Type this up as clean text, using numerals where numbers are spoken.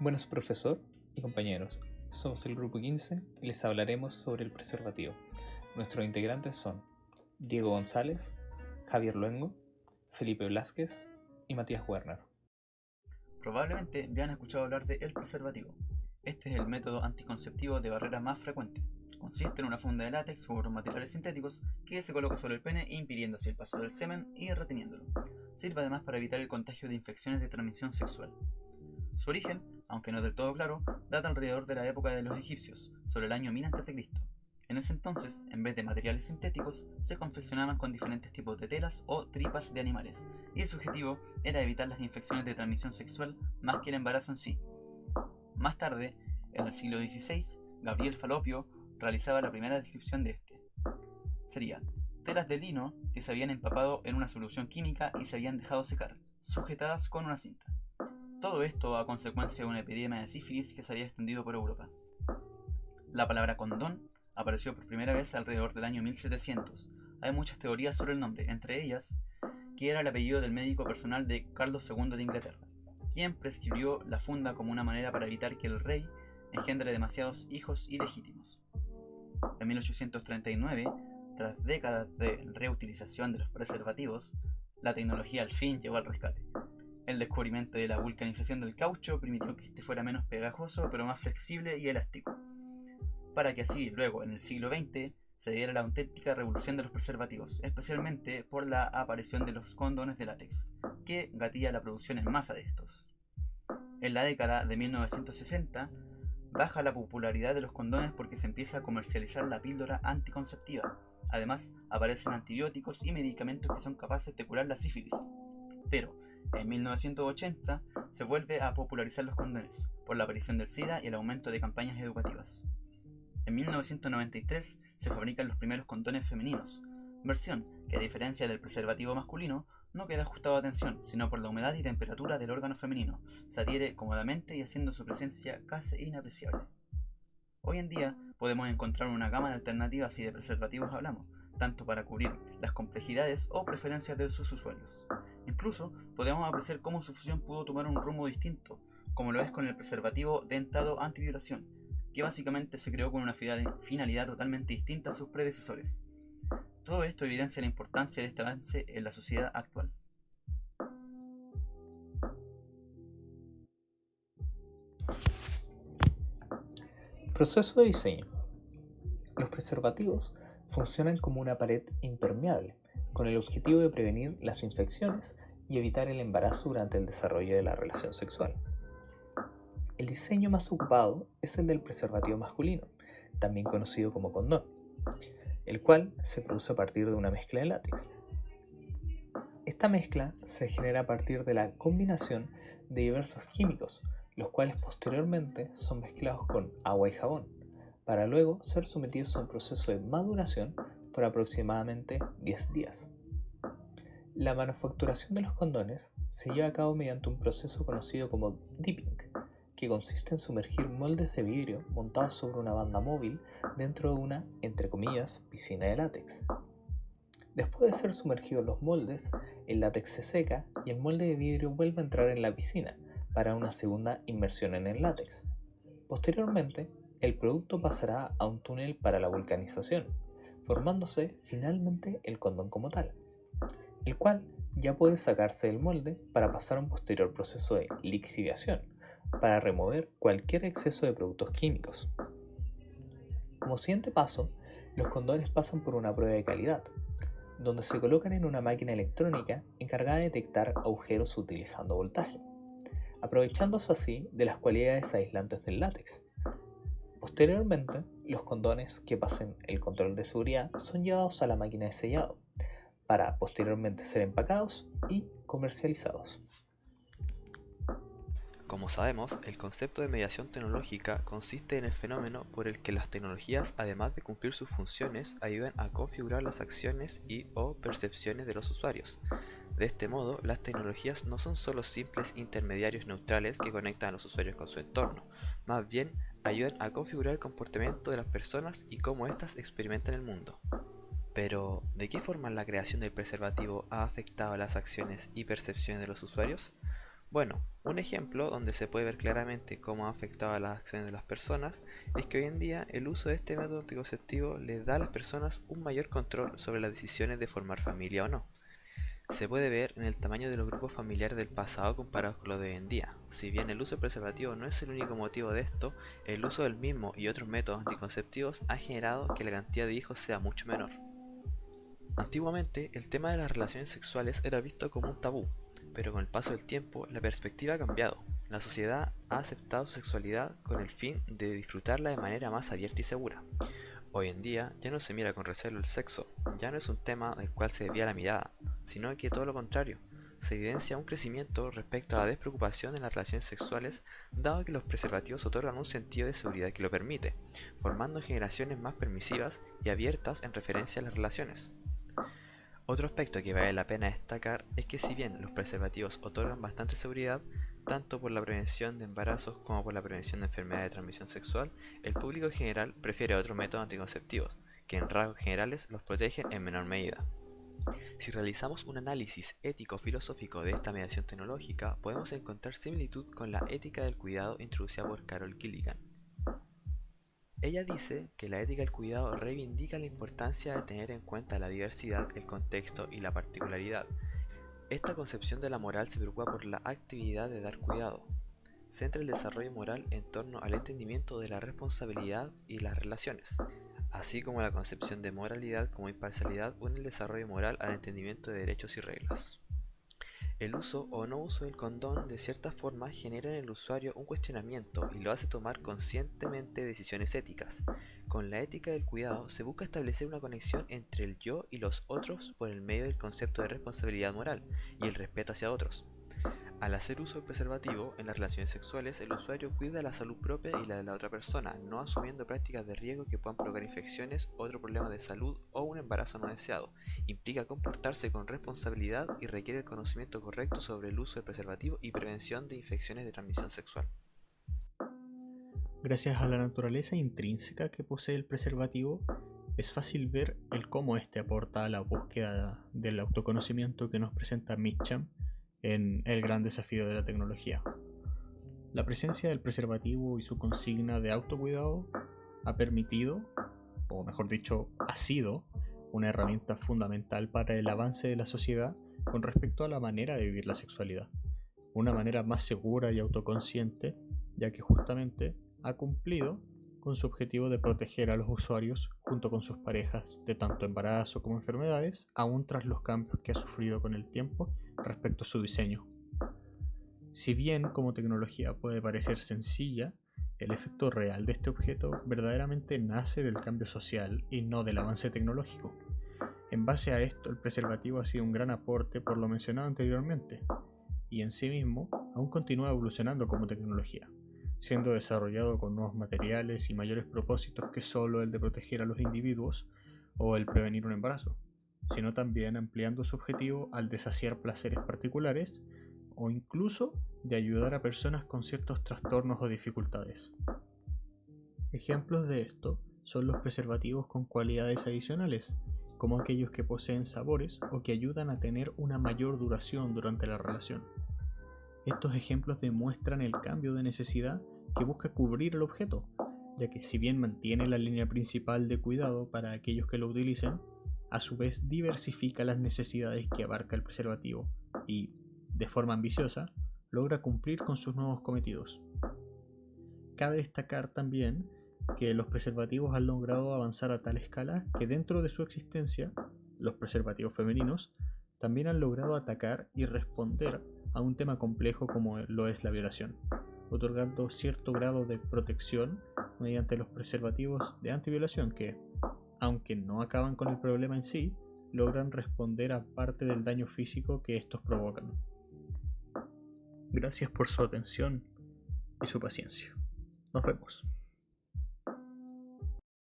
Buenos profesor y compañeros, somos el grupo 15 y les hablaremos sobre el preservativo. Nuestros integrantes son Diego González, Javier Luengo, Felipe Blázquez y Matías Werner. Probablemente ya han escuchado hablar de el preservativo. Este es el método anticonceptivo de barrera más frecuente. Consiste en una funda de látex u otros materiales sintéticos que se coloca sobre el pene impidiendo así el paso del semen y reteniéndolo. Sirve además para evitar el contagio de infecciones de transmisión sexual. Su origen, aunque no del todo claro, data alrededor de la época de los egipcios, sobre el año 1000 a.C. En ese entonces, en vez de materiales sintéticos, se confeccionaban con diferentes tipos de telas o tripas de animales, y su objetivo era evitar las infecciones de transmisión sexual más que el embarazo en sí. Más tarde, en el siglo XVI, Gabriel Falopio realizaba la primera descripción de este. Sería telas de lino que se habían empapado en una solución química y se habían dejado secar, sujetadas con una cinta. Todo esto a consecuencia de una epidemia de sífilis que se había extendido por Europa. La palabra condón apareció por primera vez alrededor del año 1700. Hay muchas teorías sobre el nombre, entre ellas que era el apellido del médico personal de Carlos II de Inglaterra, quien prescribió la funda como una manera para evitar que el rey engendre demasiados hijos ilegítimos. En 1839, tras décadas de reutilización de los preservativos, la tecnología al fin llegó al rescate. El descubrimiento de la vulcanización del caucho permitió que este fuera menos pegajoso, pero más flexible y elástico, para que así luego, en el siglo XX, se diera la auténtica revolución de los preservativos, especialmente por la aparición de los condones de látex, que gatilla la producción en masa de estos. En la década de 1960, baja la popularidad de los condones porque se empieza a comercializar la píldora anticonceptiva. Además, aparecen antibióticos y medicamentos que son capaces de curar la sífilis. Pero, en 1980, se vuelve a popularizar los condones, por la aparición del SIDA y el aumento de campañas educativas. En 1993 se fabrican los primeros condones femeninos, versión que a diferencia del preservativo masculino, no queda ajustado a tensión, sino por la humedad y temperatura del órgano femenino, se adhiere cómodamente y haciendo su presencia casi inapreciable. Hoy en día podemos encontrar una gama de alternativas si de preservativos hablamos, tanto para cubrir las complejidades o preferencias de sus usuarios. Incluso podemos apreciar cómo su fusión pudo tomar un rumbo distinto, como lo es con el preservativo dentado antiviolación, que básicamente se creó con una finalidad totalmente distinta a sus predecesores. Todo esto evidencia la importancia de este avance en la sociedad actual. Proceso de diseño. Los preservativos funcionan como una pared impermeable, con el objetivo de prevenir las infecciones y evitar el embarazo durante el desarrollo de la relación sexual. El diseño más ocupado es el del preservativo masculino, también conocido como condón, el cual se produce a partir de una mezcla de látex. Esta mezcla se genera a partir de la combinación de diversos químicos, los cuales posteriormente son mezclados con agua y jabón, para luego ser sometidos a un proceso de maduración por aproximadamente 10 días. La manufacturación de los condones se lleva a cabo mediante un proceso conocido como dipping, que consiste en sumergir moldes de vidrio montados sobre una banda móvil dentro de una, entre comillas, piscina de látex. Después de ser sumergidos los moldes, el látex se seca y el molde de vidrio vuelve a entrar en la piscina para una segunda inmersión en el látex. Posteriormente, el producto pasará a un túnel para la vulcanización, formándose finalmente el condón como tal, el cual ya puede sacarse del molde para pasar a un posterior proceso de lixiviación, para remover cualquier exceso de productos químicos. Como siguiente paso, los condones pasan por una prueba de calidad, donde se colocan en una máquina electrónica encargada de detectar agujeros utilizando voltaje, aprovechándose así de las cualidades aislantes del látex. Posteriormente, los condones que pasen el control de seguridad son llevados a la máquina de sellado, para posteriormente ser empacados y comercializados. Como sabemos, el concepto de mediación tecnológica consiste en el fenómeno por el que las tecnologías, además de cumplir sus funciones, ayudan a configurar las acciones y/o percepciones de los usuarios. De este modo, las tecnologías no son solo simples intermediarios neutrales que conectan a los usuarios con su entorno, más bien ayudan a configurar el comportamiento de las personas y cómo éstas experimentan el mundo. Pero, ¿de qué forma la creación del preservativo ha afectado las acciones y percepciones de los usuarios? Bueno, un ejemplo donde se puede ver claramente cómo ha afectado a las acciones de las personas es que hoy en día el uso de este método anticonceptivo les da a las personas un mayor control sobre las decisiones de formar familia o no. Se puede ver en el tamaño de los grupos familiares del pasado comparados con los de hoy en día. Si bien el uso del preservativo no es el único motivo de esto, el uso del mismo y otros métodos anticonceptivos ha generado que la cantidad de hijos sea mucho menor. Antiguamente, el tema de las relaciones sexuales era visto como un tabú, pero con el paso del tiempo, la perspectiva ha cambiado. La sociedad ha aceptado su sexualidad con el fin de disfrutarla de manera más abierta y segura. Hoy en día ya no se mira con recelo el sexo, ya no es un tema del cual se desvía la mirada, sino que todo lo contrario, se evidencia un crecimiento respecto a la despreocupación en las relaciones sexuales, dado que los preservativos otorgan un sentido de seguridad que lo permite, formando generaciones más permisivas y abiertas en referencia a las relaciones. Otro aspecto que vale la pena destacar es que si bien los preservativos otorgan bastante seguridad, tanto por la prevención de embarazos como por la prevención de enfermedades de transmisión sexual, el público en general prefiere otros métodos anticonceptivos, que en rasgos generales los protegen en menor medida. Si realizamos un análisis ético-filosófico de esta mediación tecnológica, podemos encontrar similitud con la ética del cuidado introducida por Carol Gilligan. Ella dice que la ética del cuidado reivindica la importancia de tener en cuenta la diversidad, el contexto y la particularidad. Esta concepción de la moral se preocupa por la actividad de dar cuidado. Centra el desarrollo moral en torno al entendimiento de la responsabilidad y las relaciones, así como la concepción de moralidad como imparcialidad une el desarrollo moral al entendimiento de derechos y reglas. El uso o no uso del condón de cierta forma genera en el usuario un cuestionamiento y lo hace tomar conscientemente decisiones éticas. Con la ética del cuidado se busca establecer una conexión entre el yo y los otros por el medio del concepto de responsabilidad moral y el respeto hacia otros. Al hacer uso del preservativo en las relaciones sexuales, el usuario cuida la salud propia y la de la otra persona, no asumiendo prácticas de riesgo que puedan provocar infecciones, otro problema de salud o un embarazo no deseado. Implica comportarse con responsabilidad y requiere el conocimiento correcto sobre el uso del preservativo y prevención de infecciones de transmisión sexual. Gracias a la naturaleza intrínseca que posee el preservativo, es fácil ver el cómo este aporta a la búsqueda del autoconocimiento que nos presenta Mitcham en El gran desafío de la tecnología. La presencia del preservativo y su consigna de autocuidado ha permitido, o mejor dicho, ha sido una herramienta fundamental para el avance de la sociedad con respecto a la manera de vivir la sexualidad. Una manera más segura y autoconsciente, ya que justamente ha cumplido con su objetivo de proteger a los usuarios junto con sus parejas de tanto embarazo como enfermedades, aún tras los cambios que ha sufrido con el tiempo respecto a su diseño. Si bien como tecnología puede parecer sencilla, el efecto real de este objeto verdaderamente nace del cambio social y no del avance tecnológico. En base a esto, el preservativo ha sido un gran aporte por lo mencionado anteriormente, y en sí mismo aún continúa evolucionando como tecnología, siendo desarrollado con nuevos materiales y mayores propósitos que solo el de proteger a los individuos o el prevenir un embarazo, sino también ampliando su objetivo al de saciar placeres particulares o incluso de ayudar a personas con ciertos trastornos o dificultades. Ejemplos de esto son los preservativos con cualidades adicionales, como aquellos que poseen sabores o que ayudan a tener una mayor duración durante la relación. Estos ejemplos demuestran el cambio de necesidad que busca cubrir el objeto, ya que si bien mantiene la línea principal de cuidado para aquellos que lo utilicen, a su vez diversifica las necesidades que abarca el preservativo y, de forma ambiciosa, logra cumplir con sus nuevos cometidos. Cabe destacar también que los preservativos han logrado avanzar a tal escala que dentro de su existencia, los preservativos femeninos también han logrado atacar y responder a un tema complejo como lo es la violación, otorgando cierto grado de protección mediante los preservativos de antiviolación que, aunque no acaban con el problema en sí, logran responder a parte del daño físico que estos provocan. Gracias por su atención y su paciencia. Nos vemos.